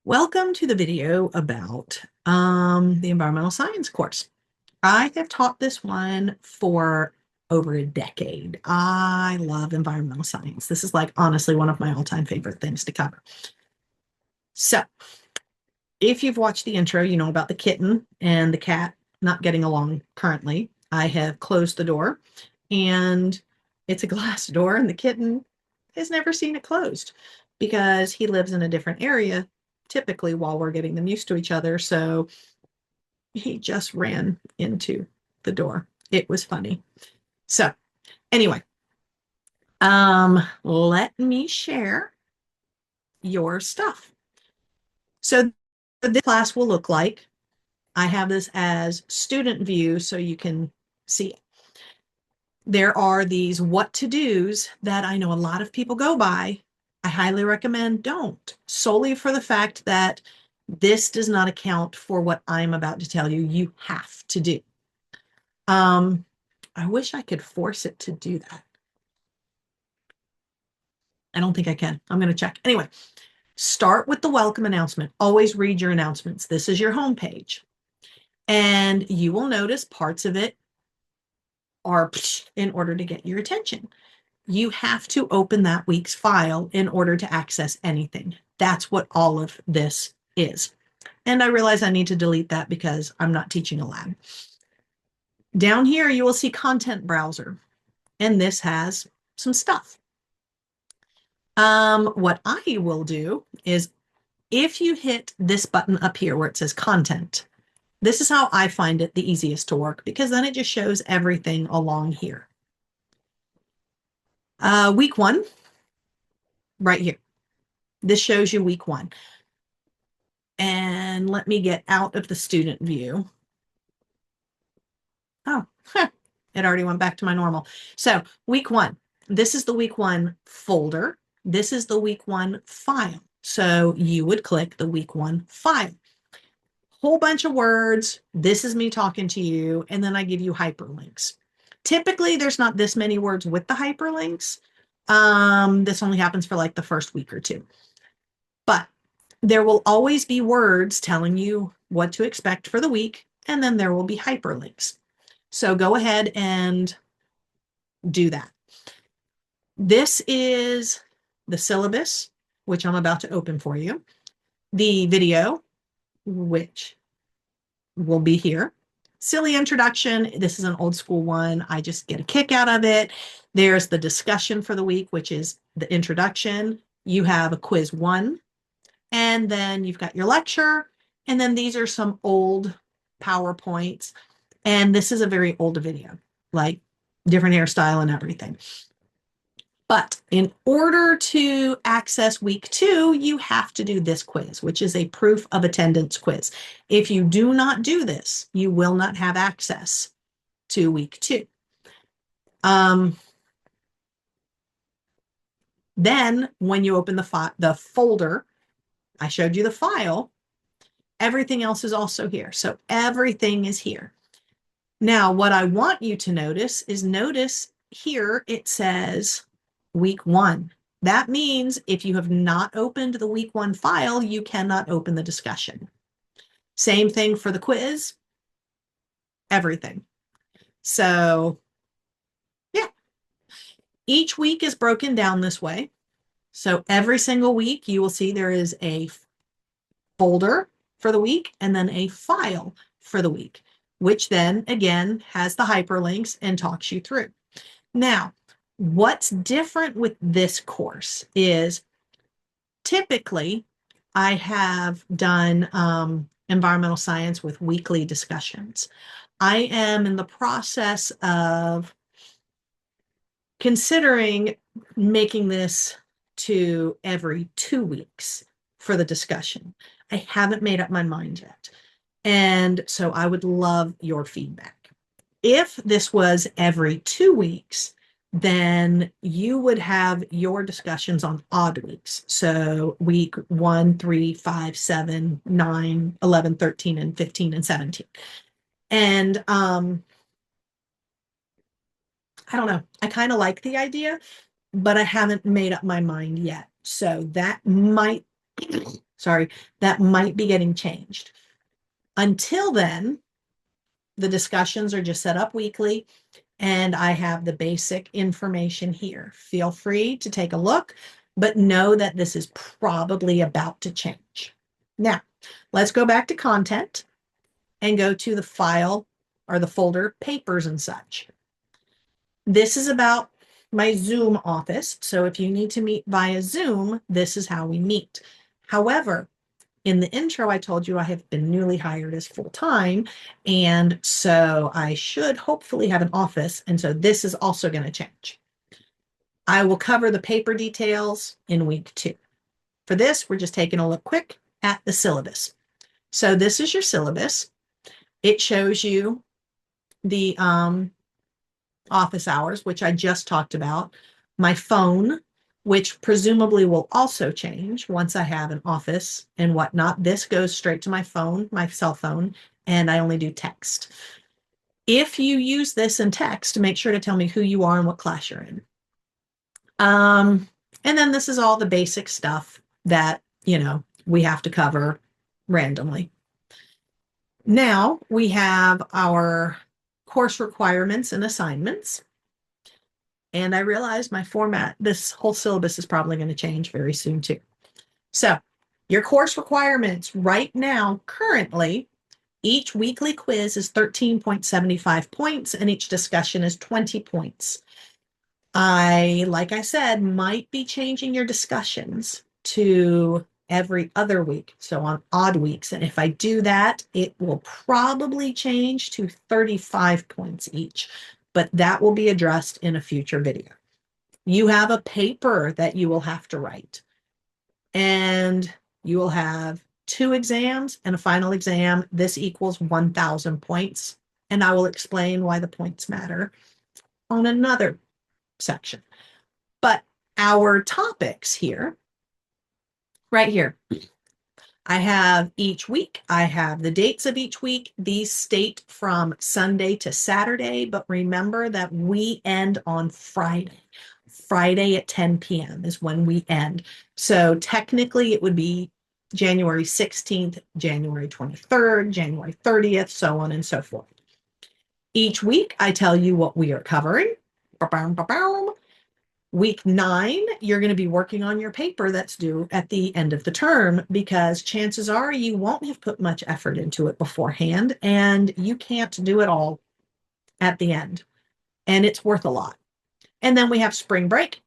Welcome to the video about the environmental science course. I have taught this one for over a decade. I love environmental science. This is like honestly one of my all-time favorite things to cover. So if you've watched the intro, you know about the kitten and the cat not getting along currently. I have closed the door and it's a glass door and the kitten has never seen it closed because he lives in a different area typically while we're getting them used to each other. So he just ran into the door. It was funny. So anyway, let me share your stuff. So this class will look like, I have this as student view so you can see it. There are these what to do's that I know a lot of people go by. I highly recommend don't, solely for the fact that this does not account for what I'm about to tell you you have to do. I wish I could force it to do that. I don't think I can. I'm going to check. Anyway, start with the welcome announcement. Always read your announcements. This is your homepage. And you will notice parts of it are in order to get your attention. You have to open that week's file in order to access anything. That's what all of this is. And I realize I need to delete that because I'm not teaching a lab. Down here, you will see content browser, and this has some stuff. What I will do is if you hit this button up here where it says content, this is how I find it the easiest to work because then it just shows everything along here. Week one, right here. This shows you week one. And let me get out of the student view. Oh, it already went back to my normal. So week one, this is the week one folder. This is the week one file. So you would click the week one file. Whole bunch of words. This is me talking to you. And then I give you hyperlinks. Typically, there's not this many words with the hyperlinks. This only happens for like the first week or two. But there will always be words telling you what to expect for the week. And then there will be hyperlinks. So go ahead and do that. This is the syllabus, which I'm about to open for you. The video, which will be here. Silly introduction. This is an old school one. I just get a kick out of it. There's the discussion for the week, which is the introduction. You have a quiz one, and then you've got your lecture. And then these are some old PowerPoints. And this is a very old video, like different hairstyle and everything. But in order to access week two, you have to do this quiz, which is a proof of attendance quiz. If you do not do this, you will not have access to week two. Then when you open the folder, I showed you the file, everything else is also here. So everything is here. Now, what I want you to notice is notice here it says week one. That means if you have not opened the week one file, you cannot open the discussion. Same thing for the quiz, everything. So yeah, each week is broken down this way. So every single week you will see there is a folder for the week and then a file for the week, which then again has the hyperlinks and talks you through. Now, what's different with this course is typically I have done environmental science with weekly discussions. I am in the process of considering making this to every 2 weeks for the discussion. I haven't made up my mind yet. And so I would love your feedback. If this was every 2 weeks, then you would have your discussions on odd weeks. So week 1, 3, 5, 7, 9, 11, 13, and 15, and 17. And I don't know. I kind of like the idea, but I haven't made up my mind yet. So that might sorry, that might be getting changed. Until then, the discussions are just set up weekly, and I have the basic information here. Feel free to take a look, but know that this is probably about to change. Now, let's go back to content and go to the file or the folder papers and such. This is about my Zoom office. So if you need to meet via Zoom, this is how we meet. However, in the intro, I told you I have been newly hired as full-time, and so I should hopefully have an office, and so this is also going to change. I will cover the paper details in week 2. For this, we're just taking a look quick at the syllabus. So this is your syllabus. It shows you the office hours, which I just talked about, my phone, which presumably will also change once I have an office and whatnot. This goes straight to my phone, my cell phone, and I only do text. If you use this in text, make sure to tell me who you are and what class you're in. And then this is all the basic stuff that, we have to cover randomly. Now we have our course requirements and assignments. And I realized my format, this whole syllabus is probably going to change very soon too. So your course requirements right now, currently, each weekly quiz is 13.75 points and each discussion is 20 points. Like I said, might be changing your discussions to every other week, so on odd weeks. And if I do that, it will probably change to 35 points each, but that will be addressed in a future video. You have a paper that you will have to write, and you will have 2 exams and a final exam. This equals 1,000 points, and I will explain why the points matter on another section. But our topics here, right here, I have each week. I have the dates of each week. These state from Sunday to Saturday, but remember that we end on Friday. Friday at 10 p.m. is when we end. So technically it would be January 16th, January 23rd, January 30th, so on and so forth. Each week I tell you what we are covering. Week 9, you're going to be working on your paper that's due at the end of the term, because chances are you won't have put much effort into it beforehand, and you can't do it all at the end, and it's worth a lot. And then we have spring break.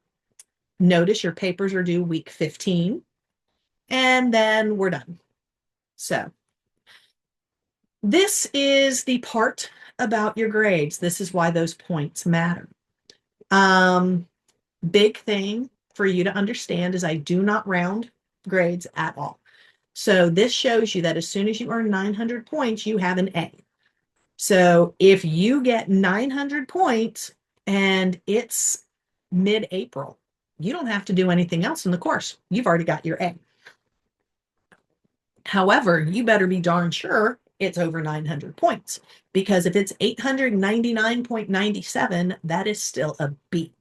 Notice your papers are due week 15, and then we're done. So this is the part about your grades. This is why those points matter. Big thing for you to understand is I do not round grades at all. So this shows you that as soon as you earn 900 points, you have an A. So if you get 900 points and it's mid-April, you don't have to do anything else in the course. You've already got your A. However, you better be darn sure it's over 900 points, because if it's 899.97, that is still a B.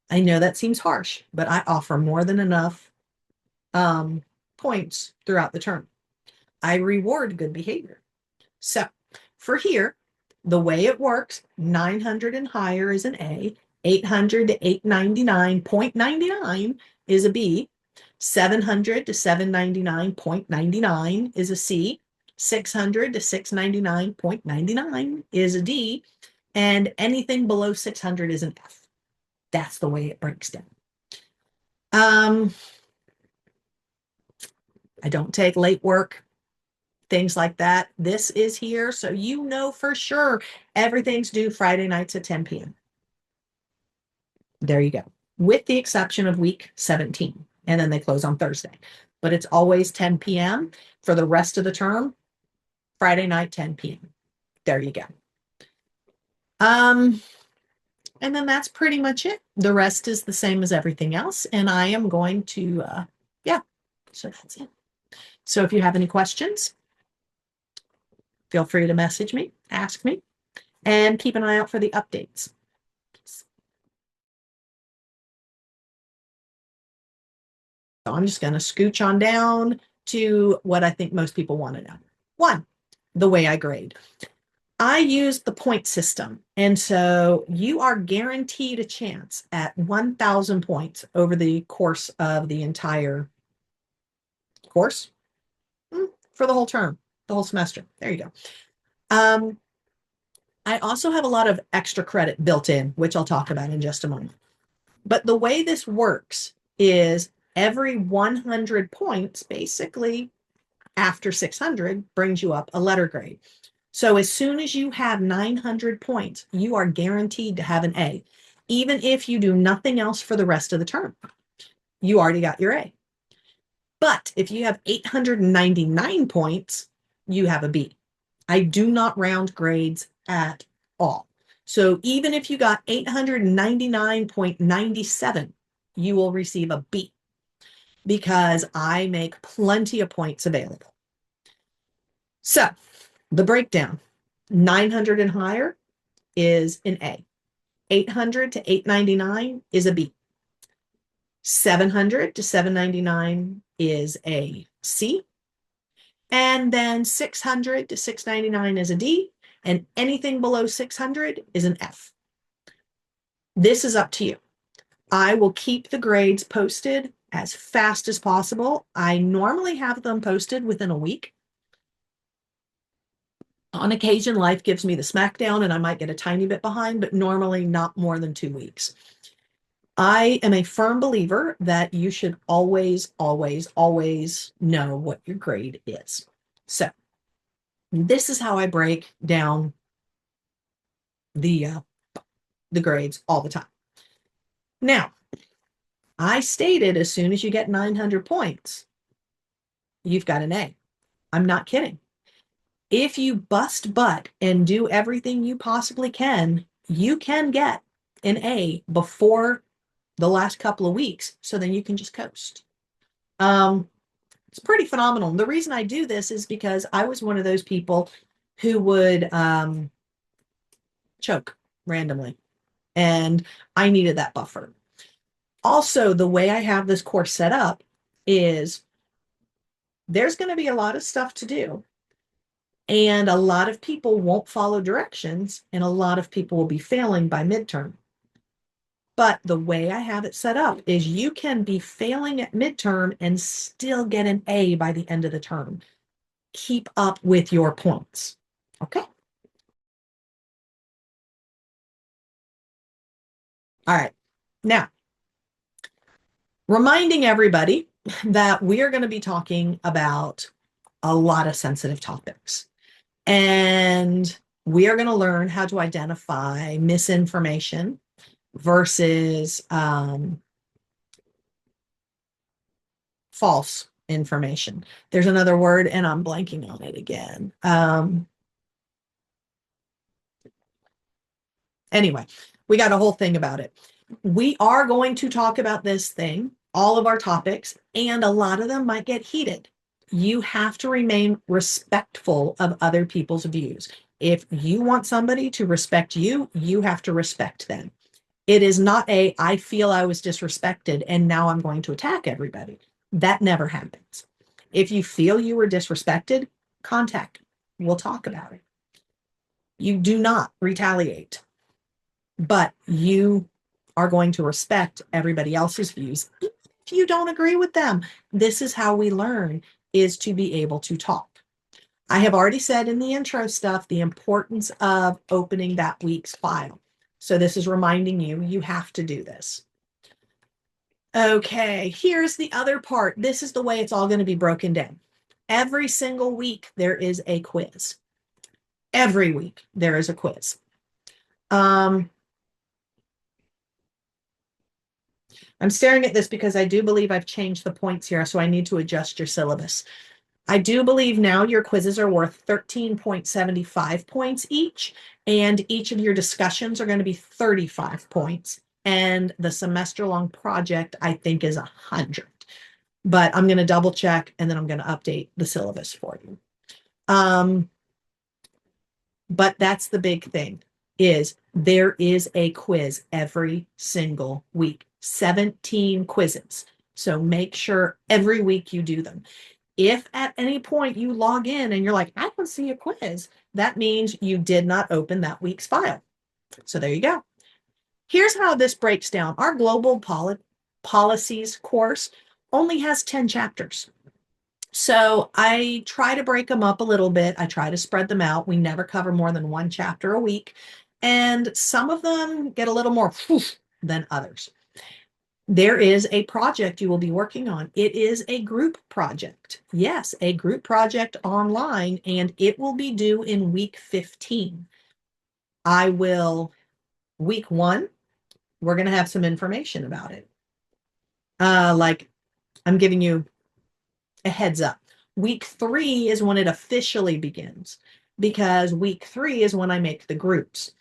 I know that seems harsh, but I offer more than enough points throughout the term. I reward good behavior. So for here, the way it works, 900 and higher is an A, 800 to 899.99 is a B, 700 to 799.99 is a C, 600 to 699.99 is a D, and anything below 600 is an F. That's the way it breaks down. I don't take late work, things like that. This is here, so you know for sure everything's due Friday nights at 10 p.m. There you go, with the exception of week 17, and then they close on Thursday. But it's always 10 p.m. for the rest of the term, Friday night, 10 p.m. There you go. And then that's pretty much it. The rest is the same as everything else. And I am going to, so that's it. So if you have any questions, feel free to message me, ask me, and keep an eye out for the updates. So I'm just going to scooch on down to what I think most people want to know. One, the way I grade. I use the point system. And so you are guaranteed a chance at 1,000 points over the course of the entire course for the whole term, the whole semester. There you go. I also have a lot of extra credit built in, which I'll talk about in just a moment. But the way this works is every 100 points, basically after 600, brings you up a letter grade. So as soon as you have 900 points, you are guaranteed to have an A, even if you do nothing else for the rest of the term. You already got your A. But if you have 899 points, you have a B. I do not round grades at all. So even if you got 899.97, you will receive a B because I make plenty of points available. So the breakdown, 900 and higher is an A. 800 to 899 is a B. 700 to 799 is a C. And then 600 to 699 is a D. And anything below 600 is an F. This is up to you. I will keep the grades posted as fast as possible. I normally have them posted within a week. On occasion, life gives me the smackdown and I might get a tiny bit behind, but normally not more than 2 weeks. I am a firm believer that you should always, always, always know what your grade is. So this is how I break down the grades all the time. Now, I stated as soon as you get 900 points, you've got an A. I'm not kidding. If you bust butt and do everything you possibly can, you can get an A before the last couple of weeks, so then you can just coast. It's pretty phenomenal. The reason I do this is because I was one of those people who would choke randomly, and I needed that buffer. Also, the way I have this course set up is there's going to be a lot of stuff to do, and a lot of people won't follow directions, and a lot of people will be failing by midterm. But the way I have it set up is you can be failing at midterm and still get an A by the end of the term. Keep up with your points. Okay. All right. Now, reminding everybody that we are going to be talking about a lot of sensitive topics. And we are going to learn how to identify misinformation versus false information. There's another word and I'm blanking on it again. Anyway, we got a whole thing about it. We are going to talk about this thing, all of our topics, and a lot of them might get heated. You have to remain respectful of other people's views. If you want somebody to respect you, you have to respect them. It is not I feel I was disrespected and now I'm going to attack everybody. That never happens. If you feel you were disrespected, contact me. We'll talk about it. You do not retaliate, but you are going to respect everybody else's views. If you don't agree with them, this is how we learn, is to be able to talk. I have already said in the intro stuff the importance of opening that week's file. So this is reminding you, you have to do this. Okay, here's the other part. This is the way it's all going to be broken down. Every single week, there is a quiz. Every week, there is a quiz. I'm staring at this because I do believe I've changed the points here, so I need to adjust your syllabus. I do believe now your quizzes are worth 13.75 points each, and each of your discussions are going to be 35 points. And the semester-long project, I think, is 100. But I'm going to double check, and then I'm going to update the syllabus for you. But that's the big thing, is there is a quiz every single week. 17 quizzes. So make sure every week you do them. If at any point you log in and you're like, I don't see a quiz, that means you did not open that week's file. So there you go. Here's how this breaks down. Our global policies course only has 10 chapters. So I try to break them up a little bit. I try to spread them out. We never cover more than one chapter a week. And some of them get a little more than others. There is a project you will be working on. It is a group project. Yes, a group project online, and it will be due in week 15. Week 1, we're going to have some information about it. Like I'm giving you a heads up. Week 3 is when it officially begins, because week 3 is when I make the groups.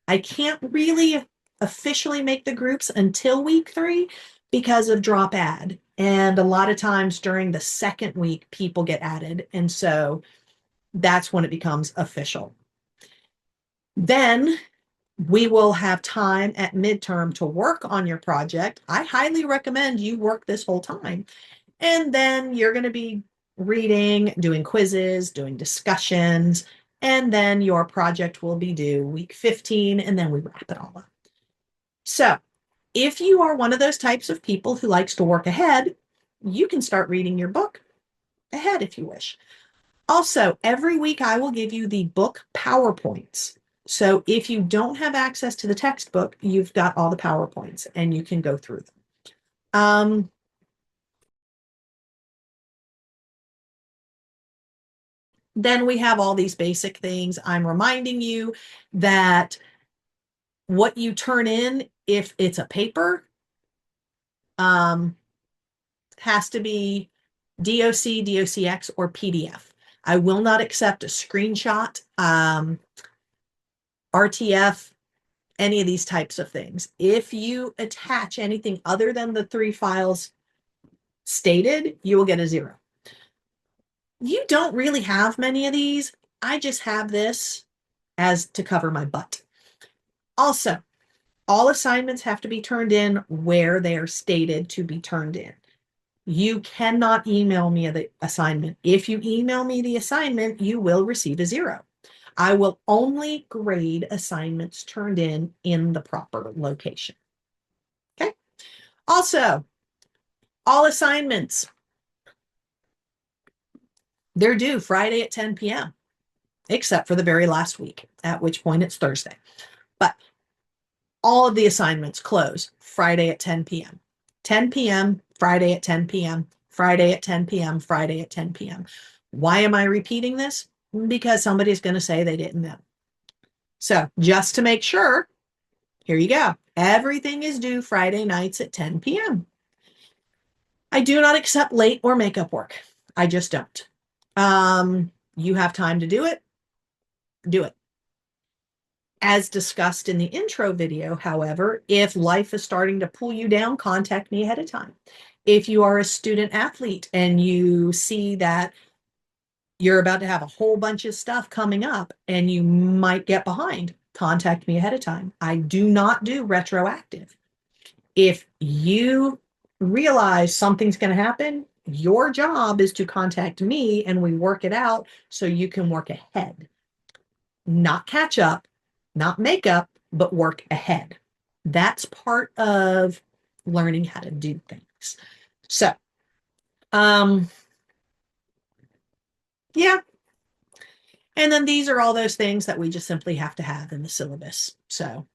I can't really officially make the groups until week 3 because of drop add. And a lot of times during the second week, people get added. And so that's when it becomes official. Then we will have time at midterm to work on your project. I highly recommend you work this whole time. And then you're going to be reading, doing quizzes, doing discussions, and then your project will be due week 15, and then we wrap it all up. So if you are one of those types of people who likes to work ahead, you can start reading your book ahead if you wish. Also, every week I will give you the book PowerPoints. So if you don't have access to the textbook, you've got all the PowerPoints and you can go through them. Then we have all these basic things. I'm reminding you that what you turn in, if it's a paper, has to be DOC, DOCX, or PDF. I will not accept a screenshot, RTF, any of these types of things. If you attach anything other than the 3 files stated, you will get a 0. You don't really have many of these. I just have this as to cover my butt. Also, all assignments have to be turned in where they are stated to be turned in. You cannot email me the assignment. If you email me the assignment, you will receive a 0. I will only grade assignments turned in the proper location. Okay. Also, all assignments, they're due Friday at 10 p.m., except for the very last week, at which point it's Thursday. But all of the assignments close Friday at 10 p.m. 10 p.m., Friday at 10 p.m., Friday at 10 p.m., Friday at 10 p.m. Why am I repeating this? Because somebody's going to say they didn't know. So just to make sure, here you go. Everything is due Friday nights at 10 p.m. I do not accept late or makeup work. I just don't. You have time to do it. Do it. As discussed in the intro video, however, if life is starting to pull you down, contact me ahead of time. If you are a student athlete and you see that you're about to have a whole bunch of stuff coming up and you might get behind, contact me ahead of time. I do not do retroactive. If you realize something's going to happen, your job is to contact me and we work it out so you can work ahead. Not catch up, not make up, but work ahead. That's part of learning how to do things. So, yeah. And then these are all those things that we just simply have to have in the syllabus. So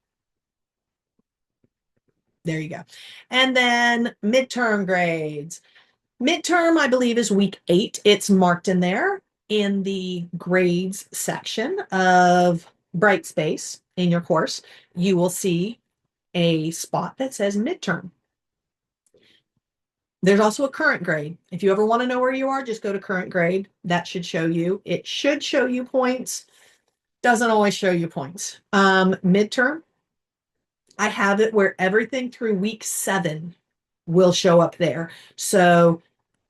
there you go. And then midterm grades. Midterm, I believe, is week 8. It's marked in there in the grades section of Brightspace in your course. You will see a spot that says midterm. There's also a current grade. If you ever want to know where you are, just go to current grade. That should show you. It should show you points. Doesn't always show you points. Midterm, I have it where everything through week 7 will show up there. So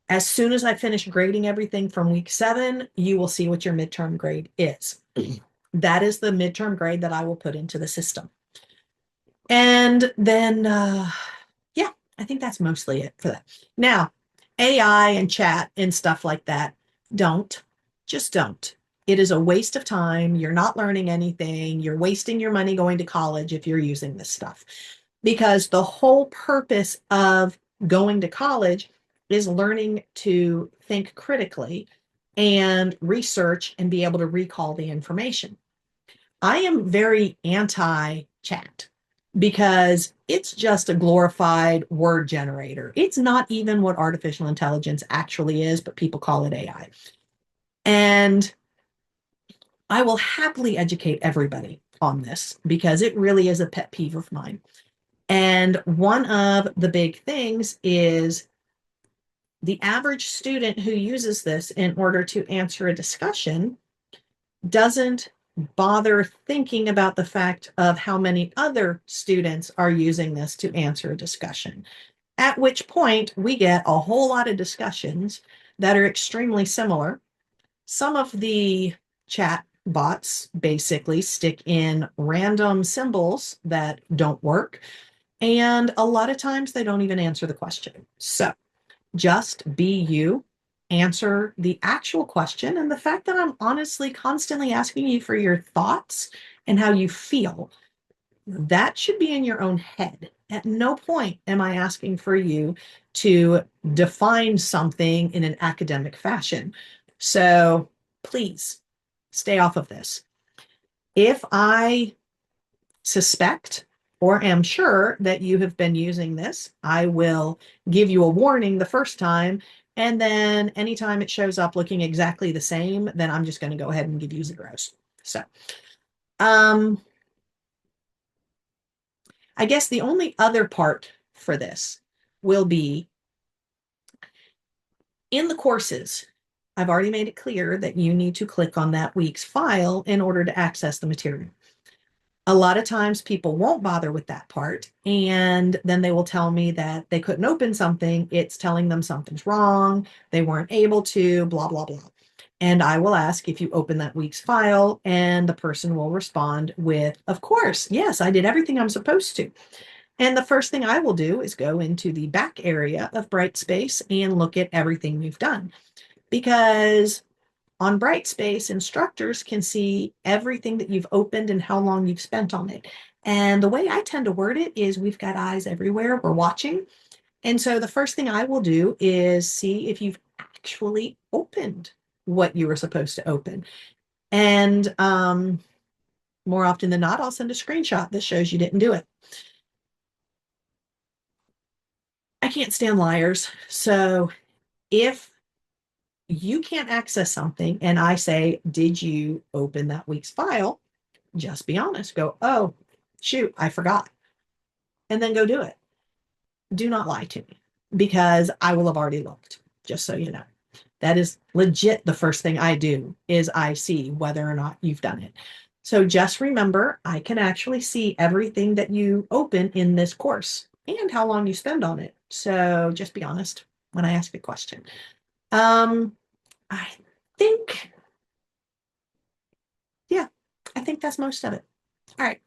as soon as I finish grading everything from week 7, you will see what your midterm grade is. That is the midterm grade that I will put into the system. And then, yeah, I think that's mostly it for that. Now, AI and chat and stuff like that. Don't. Just don't. It is a waste of time. You're not learning anything. You're wasting your money going to college if you're using this stuff. Because the whole purpose of going to college is learning to think critically and research and be able to recall the information. I am very anti chat because it's just a glorified word generator. It's not even what artificial intelligence actually is, but people call it AI. And I will happily educate everybody on this because it really is a pet peeve of mine. And one of the big things is the average student who uses this in order to answer a discussion doesn't bother thinking about the fact of how many other students are using this to answer a discussion. At which point, we get a whole lot of discussions that are extremely similar. Some of the chat bots basically stick in random symbols that don't work. And a lot of times they don't even answer the question. So just be you, answer the actual question. And the fact that I'm honestly constantly asking you for your thoughts and how you feel, that should be in your own head. At no point am I asking for you to define something in an academic fashion. So please stay off of this. If I suspect or am sure that you have been using this, I will give you a warning the first time. And then anytime it shows up looking exactly the same, then I'm just going to go ahead and give you zeros. So, I guess the only other part for this will be in the courses. I've already made it clear that you need to click on that week's file in order to access the material. A lot of times people won't bother with that part, and then they will tell me that they couldn't open something. It's telling them something's wrong. They weren't able to, blah, blah, blah. And I will ask if you open that week's file, and the person will respond with, of course, yes, I did everything I'm supposed to. And the first thing I will do is go into the back area of Brightspace and look at everything you've done. Because on Brightspace, instructors can see everything that you've opened and how long you've spent on it. And the way I tend to word it is we've got eyes everywhere, we're watching. And so the first thing I will do is see if you've actually opened what you were supposed to open. And more often than not, I'll send a screenshot that shows you didn't do it. I can't stand liars. So if you can't access something and I say, did you open that week's file? Just be honest. Go, oh, shoot, I forgot. And then go do it. Do not lie to me because I will have already looked, just so you know. That is legit. The first thing I do is I see whether or not you've done it. So just remember, I can actually see everything that you open in this course and how long you spend on it. So just be honest when I ask a question. I think, yeah, I think that's most of it. All right.